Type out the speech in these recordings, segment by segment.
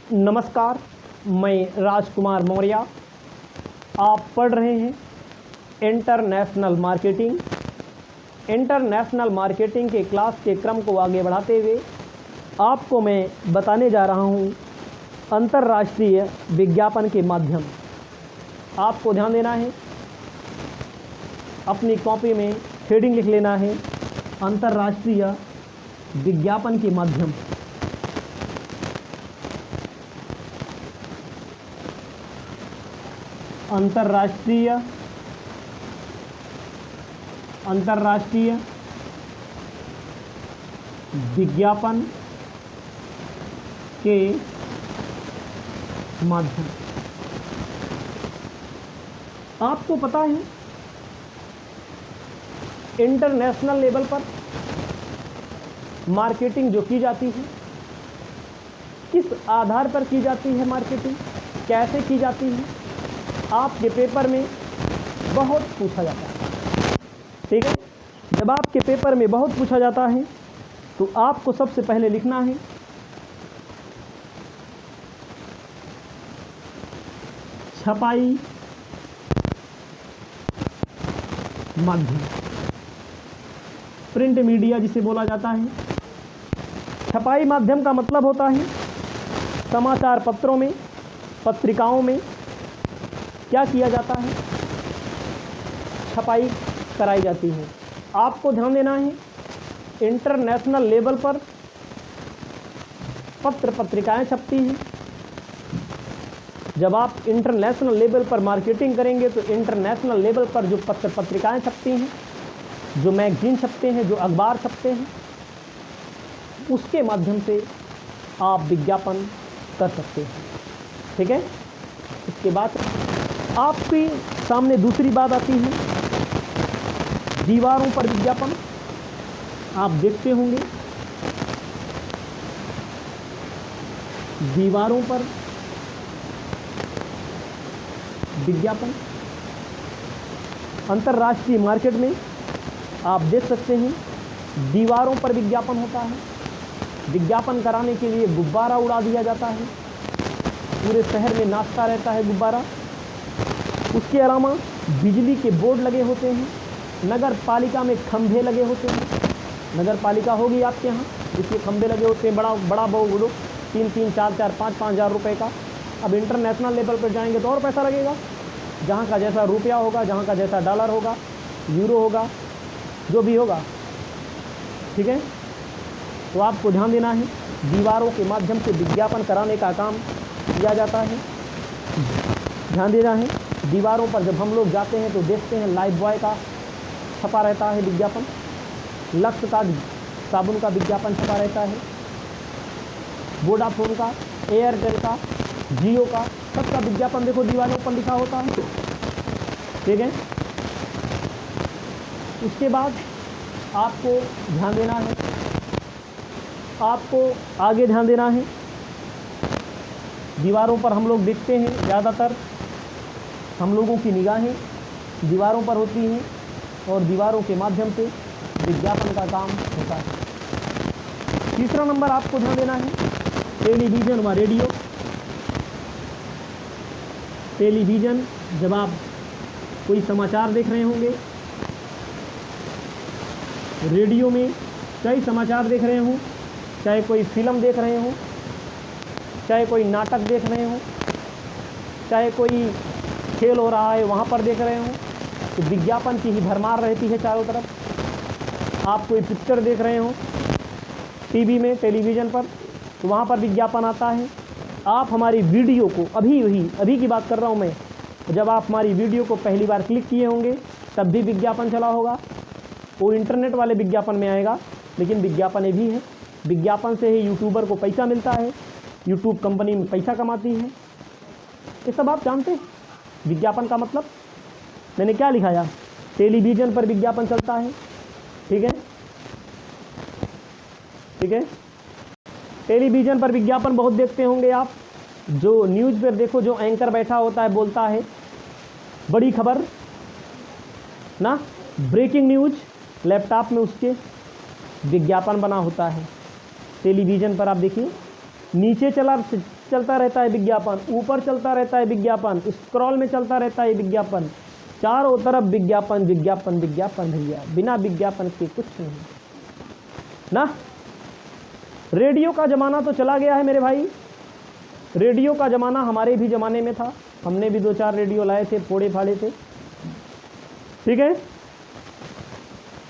नमस्कार, मैं राजकुमार मौर्य। आप पढ़ रहे हैं इंटरनेशनल मार्केटिंग। इंटरनेशनल मार्केटिंग के क्लास के क्रम को आगे बढ़ाते हुए आपको मैं बताने जा रहा हूं अंतर्राष्ट्रीय विज्ञापन के माध्यम। आपको ध्यान देना है, अपनी कॉपी में हेडिंग लिख लेना है, अंतर्राष्ट्रीय विज्ञापन के माध्यम। अंतर्राष्ट्रीय विज्ञापन के माध्यम। आपको पता है इंटरनेशनल लेवल पर मार्केटिंग जो की जाती है, किस आधार पर की जाती है मार्केटिंग, कैसे की जाती है, आपके पेपर में बहुत पूछा जाता है। ठीक है, जब आपके पेपर में बहुत पूछा जाता है तो आपको सबसे पहले लिखना है छपाई माध्यम, प्रिंट मीडिया जिसे बोला जाता है। छपाई माध्यम का मतलब होता है समाचार पत्रों में, पत्रिकाओं में क्या किया जाता है, छपाई कराई जाती है। आपको ध्यान देना है, इंटरनेशनल लेवल पर पत्र पत्रिकाएं छपती हैं। जब आप इंटरनेशनल लेवल पर मार्केटिंग करेंगे तो इंटरनेशनल लेवल पर जो पत्र पत्रिकाएं छपती हैं, जो मैगजीन छपते हैं, जो अखबार छपते हैं, उसके माध्यम से आप विज्ञापन कर सकते हैं। ठीक है, इसके बाद आपके सामने दूसरी बात आती है दीवारों पर विज्ञापन। आप देखते होंगे दीवारों पर विज्ञापन। अंतर्राष्ट्रीय मार्केट में आप देख सकते हैं दीवारों पर विज्ञापन होता है। विज्ञापन कराने के लिए गुब्बारा उड़ा दिया जाता है, पूरे शहर में नाचता रहता है गुब्बारा। उसके अलावा बिजली के बोर्ड लगे होते हैं, नगर पालिका में खंभे लगे होते हैं। नगर पालिका होगी आपके यहाँ, जिसके खंभे लगे होते हैं, बड़ा बहुत 3-3, 4-4, 5-5 हज़ार रुपये का। अब इंटरनेशनल लेवल पर जाएंगे तो और पैसा लगेगा। जहाँ का जैसा रुपया होगा, जहाँ का जैसा डॉलर होगा, यूरो होगा, जो भी होगा। ठीक है, तो आपको ध्यान देना है, दीवारों के माध्यम से विज्ञापन कराने का काम किया जाता है। ध्यान देना है, दीवारों पर जब हम लोग जाते हैं तो देखते हैं लाइफ बॉय का छपा रहता है विज्ञापन, लक्स का साबुन का विज्ञापन छपा रहता है, वोडाफोन का, एयरटेल का, जियो का, सबका विज्ञापन देखो दीवारों पर लिखा होता है। ठीक है, उसके बाद आपको ध्यान देना है, आपको आगे ध्यान देना है, दीवारों पर हम लोग देखते हैं, ज़्यादातर हम लोगों की निगाहें दीवारों पर होती हैं और दीवारों के माध्यम से विज्ञापन का काम होता है। तीसरा नंबर आपको ध्यान देना है, टेलीविज़न व रेडियो। टेलीविज़न, जब आप कोई समाचार देख रहे होंगे, रेडियो में कई समाचार देख रहे हों, चाहे कोई फिल्म देख रहे हों, चाहे कोई नाटक देख रहे हों, चाहे कोई खेल हो रहा है वहाँ पर देख रहे हों, तो विज्ञापन की ही भरमार रहती है चारों तरफ। आप कोई पिक्चर देख रहे हो टीवी में, टेलीविज़न पर, तो वहाँ पर विज्ञापन आता है। आप हमारी वीडियो को अभी की बात कर रहा हूँ मैं, जब आप हमारी वीडियो को पहली बार क्लिक किए होंगे तब भी विज्ञापन चला होगा। वो इंटरनेट वाले विज्ञापन में आएगा, लेकिन विज्ञापन ये भी है। विज्ञापन से ही यूट्यूबर को पैसा मिलता है, यूट्यूब कंपनी में पैसा कमाती है। ये सब आप जानते हैं। विज्ञापन का मतलब मैंने क्या लिखाया, टेलीविज़न पर विज्ञापन चलता है। ठीक है, ठीक है, टेलीविज़न पर विज्ञापन बहुत देखते होंगे आप। जो न्यूज़ पर देखो, जो एंकर बैठा होता है, बोलता है बड़ी खबर ना, ब्रेकिंग न्यूज़, लैपटॉप में उसके विज्ञापन बना होता है। टेलीविज़न पर आप देखिए नीचे चलता रहता है विज्ञापन, ऊपर चलता रहता है विज्ञापन, स्क्रॉल में चलता रहता है विज्ञापन, चारों तरफ विज्ञापन विज्ञापन विज्ञापन भैया, बिना विज्ञापन के कुछ नहीं ना। रेडियो का ज़माना तो चला गया है मेरे भाई, रेडियो का ज़माना हमारे भी ज़माने में था, हमने भी 2-4 रेडियो लाए थे, फोड़े फाड़े थे, ठीक है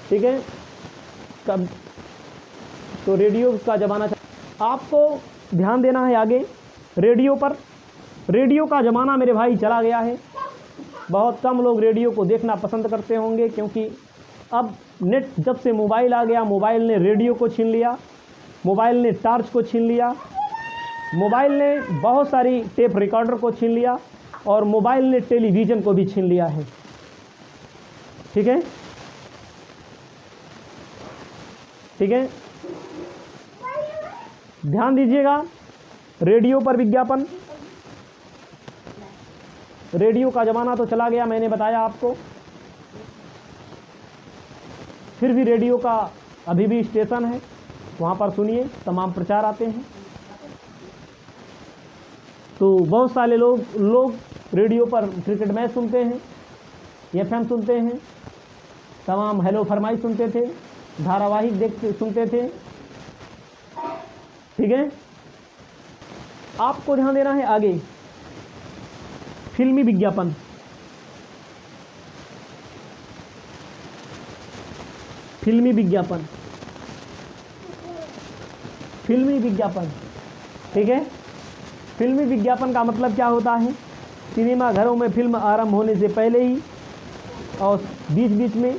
ठीक है। कब तो रेडियो का ज़माना आपको ध्यान देना है आगे रेडियो पर। रेडियो का ज़माना मेरे भाई चला गया है, बहुत कम लोग रेडियो को देखना पसंद करते होंगे, क्योंकि अब नेट जब से मोबाइल आ गया, मोबाइल ने रेडियो को छीन लिया, मोबाइल ने टॉर्च को छीन लिया, मोबाइल ने बहुत सारी टेप रिकॉर्डर को छीन लिया, और मोबाइल ने टेलीविज़न को भी छीन लिया है, ठीक है ठीक है। ध्यान दीजिएगा, रेडियो पर विज्ञापन, रेडियो का ज़माना तो चला गया, मैंने बताया आपको, फिर भी रेडियो का अभी भी स्टेशन है, वहाँ पर सुनिए, तमाम प्रचार आते हैं। तो बहुत सारे लोग रेडियो पर क्रिकेट मैच सुनते हैं, FM सुनते हैं, तमाम हेलो फरमाइश सुनते थे, धारावाहिक सुनते थे, ठीक है। आपको ध्यान देना है आगे फिल्मी विज्ञापन, फिल्मी विज्ञापन, फिल्मी विज्ञापन, ठीक है। फिल्मी विज्ञापन का मतलब क्या होता है? सिनेमा घरों में फिल्म आरंभ होने से पहले ही और बीच बीच में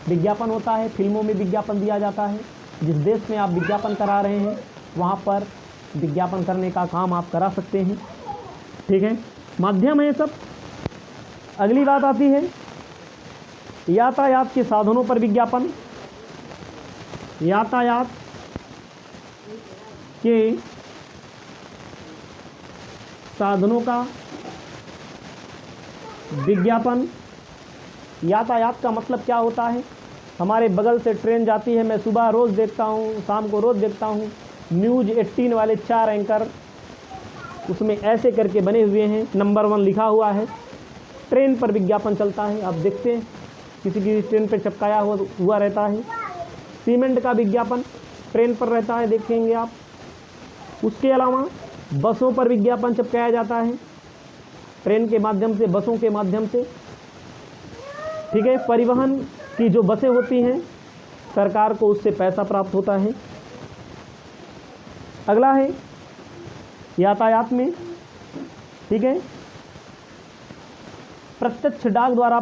विज्ञापन होता है, फिल्मों में विज्ञापन दिया जाता है। जिस देश में आप विज्ञापन करा रहे हैं वहाँ पर विज्ञापन करने का काम आप करा सकते हैं, ठीक है। माध्यम है सब। अगली बात आती है यातायात के साधनों पर विज्ञापन। यातायात के साधनों का विज्ञापन। यातायात का मतलब क्या होता है? हमारे बगल से ट्रेन जाती है, मैं सुबह रोज़ देखता हूँ, शाम को रोज़ देखता हूँ, न्यूज़ 18 वाले 4 एंकर उसमें ऐसे करके बने हुए हैं, नंबर 1 लिखा हुआ है। ट्रेन पर विज्ञापन चलता है, आप देखते हैं किसी की ट्रेन पर चिपकाया हुआ रहता है। सीमेंट का विज्ञापन ट्रेन पर रहता है, देखेंगे आप। उसके अलावा बसों पर विज्ञापन चिपकाया जाता है, ट्रेन के माध्यम से, बसों के माध्यम से, ठीक है। परिवहन की जो बसें होती हैं सरकार को उससे पैसा प्राप्त होता है। अगला है यातायात में, ठीक है, प्रत्यक्ष डाक द्वारा,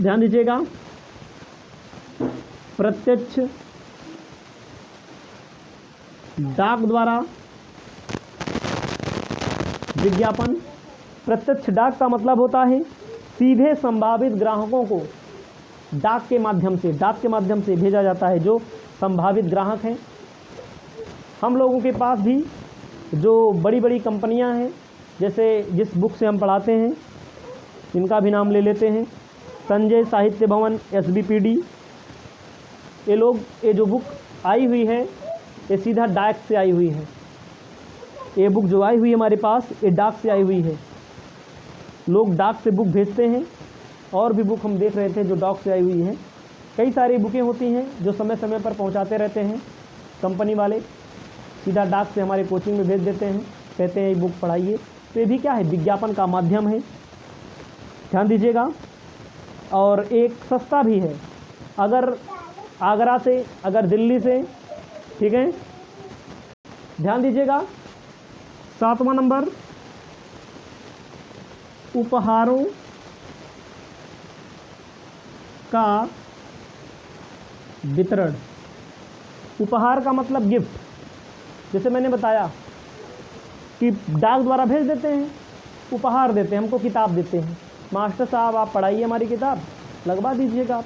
ध्यान दीजिएगा, प्रत्यक्ष डाक द्वारा विज्ञापन। प्रत्यक्ष डाक का मतलब होता है सीधे संभावित ग्राहकों को डाक के माध्यम से भेजा जाता है। जो संभावित ग्राहक हैं, हम लोगों के पास भी जो बड़ी बड़ी कंपनियां हैं, जैसे जिस बुक से हम पढ़ाते हैं इनका भी नाम ले लेते हैं, संजय साहित्य भवन, SBPD, ये जो बुक आई हुई है ये सीधा डाक से आई हुई है। ये बुक जो आई हुई है हमारे पास, ये डाक से आई हुई है। लोग डाक से बुक भेजते हैं, और भी बुक हम देख रहे थे जो डाक से आई हुई हैं। कई सारी बुकें होती हैं जो समय समय पर पहुंचाते रहते हैं कंपनी वाले, सीधा डाक से हमारे कोचिंग में भेज देते हैं, कहते हैं ये बुक पढ़ाइए। तो ये भी क्या है? विज्ञापन का माध्यम है, ध्यान दीजिएगा। और एक सस्ता भी है, अगर आगरा से, अगर दिल्ली से, ठीक है, ध्यान दीजिएगा। 7वां नंबर, उपहारों का वितरण। उपहार का मतलब गिफ्ट। जैसे मैंने बताया कि डाक द्वारा भेज देते हैं, उपहार देते हैं, हमको किताब देते हैं, मास्टर साहब आप पढ़ाइए हमारी किताब, लगवा दीजिएगा आप,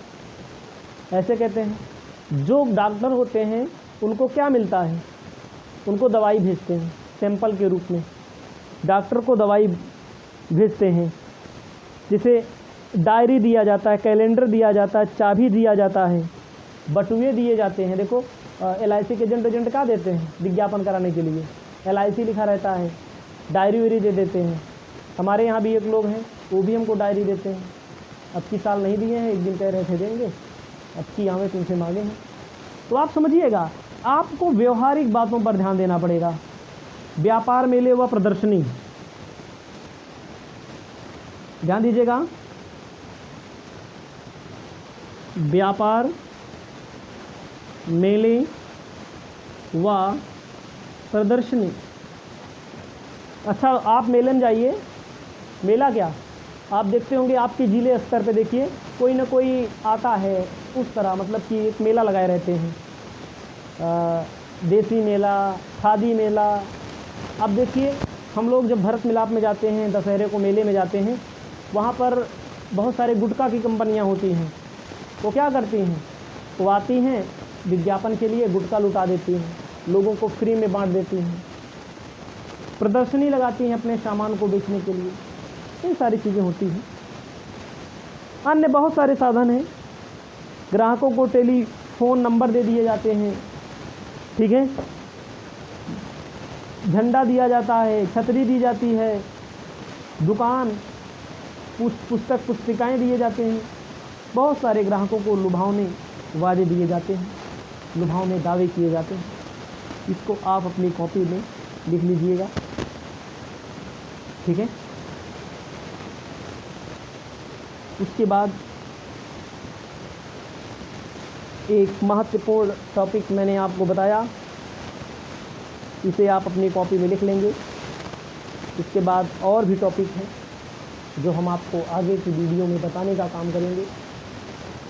ऐसे कहते हैं। जो डॉक्टर होते हैं उनको क्या मिलता है? उनको दवाई भेजते हैं सैंपल के रूप में, डॉक्टर को दवाई भेजते हैं, जिसे डायरी दिया जाता है, कैलेंडर दिया जाता है, चाबी दिया जाता है, बटुए दिए जाते हैं। देखो LIC के एजेंट क्या देते हैं विज्ञापन कराने के लिए? LIC लिखा रहता है, डायरी वायरी दे देते हैं। हमारे यहाँ भी एक लोग हैं, वो भी हमको डायरी देते हैं। अब की साल नहीं दिए हैं, एक दिन कह रहे थे देंगे, अब की हमें तुमसे मांगे हैं। तो आप समझिएगा, आपको व्यवहारिक बातों पर ध्यान देना पड़ेगा। व्यापार मेले व प्रदर्शनी, ध्यान दीजिएगा, व्यापार मेले व प्रदर्शनी। अच्छा, आप मेले में जाइए, मेला क्या आप देखते होंगे, आपके जिले स्तर पे देखिए कोई ना कोई आता है उस तरह, मतलब कि एक मेला लगाए रहते हैं, देसी मेला, खादी मेला। अब देखिए, हम लोग जब भरत मिलाप में जाते हैं, दशहरे को मेले में जाते हैं, वहाँ पर बहुत सारे गुटखा की कंपनियाँ होती हैं। वो क्या करती हैं, वो आती हैं विज्ञापन के लिए, गुटखा लुटा देती हैं, लोगों को फ्री में बांट देती हैं, प्रदर्शनी लगाती हैं अपने सामान को बेचने के लिए। ये सारी चीज़ें होती हैं। अन्य बहुत सारे साधन हैं। ग्राहकों को टेलीफोन नंबर दे दिए जाते हैं, ठीक है, झंडा दिया जाता है, छतरी दी जाती है, दुकान, पुस्तक पुस्तिकाएँ दिए जाते हैं। बहुत सारे ग्राहकों को लुभावने वादे दिए जाते हैं, लुभावने दावे किए जाते हैं। इसको आप अपनी कॉपी में लिख लीजिएगा, ठीक है। उसके बाद एक महत्वपूर्ण टॉपिक मैंने आपको बताया, इसे आप अपनी कॉपी में लिख लेंगे। इसके बाद और भी टॉपिक हैं जो हम आपको आगे की वीडियो में बताने का काम करेंगे।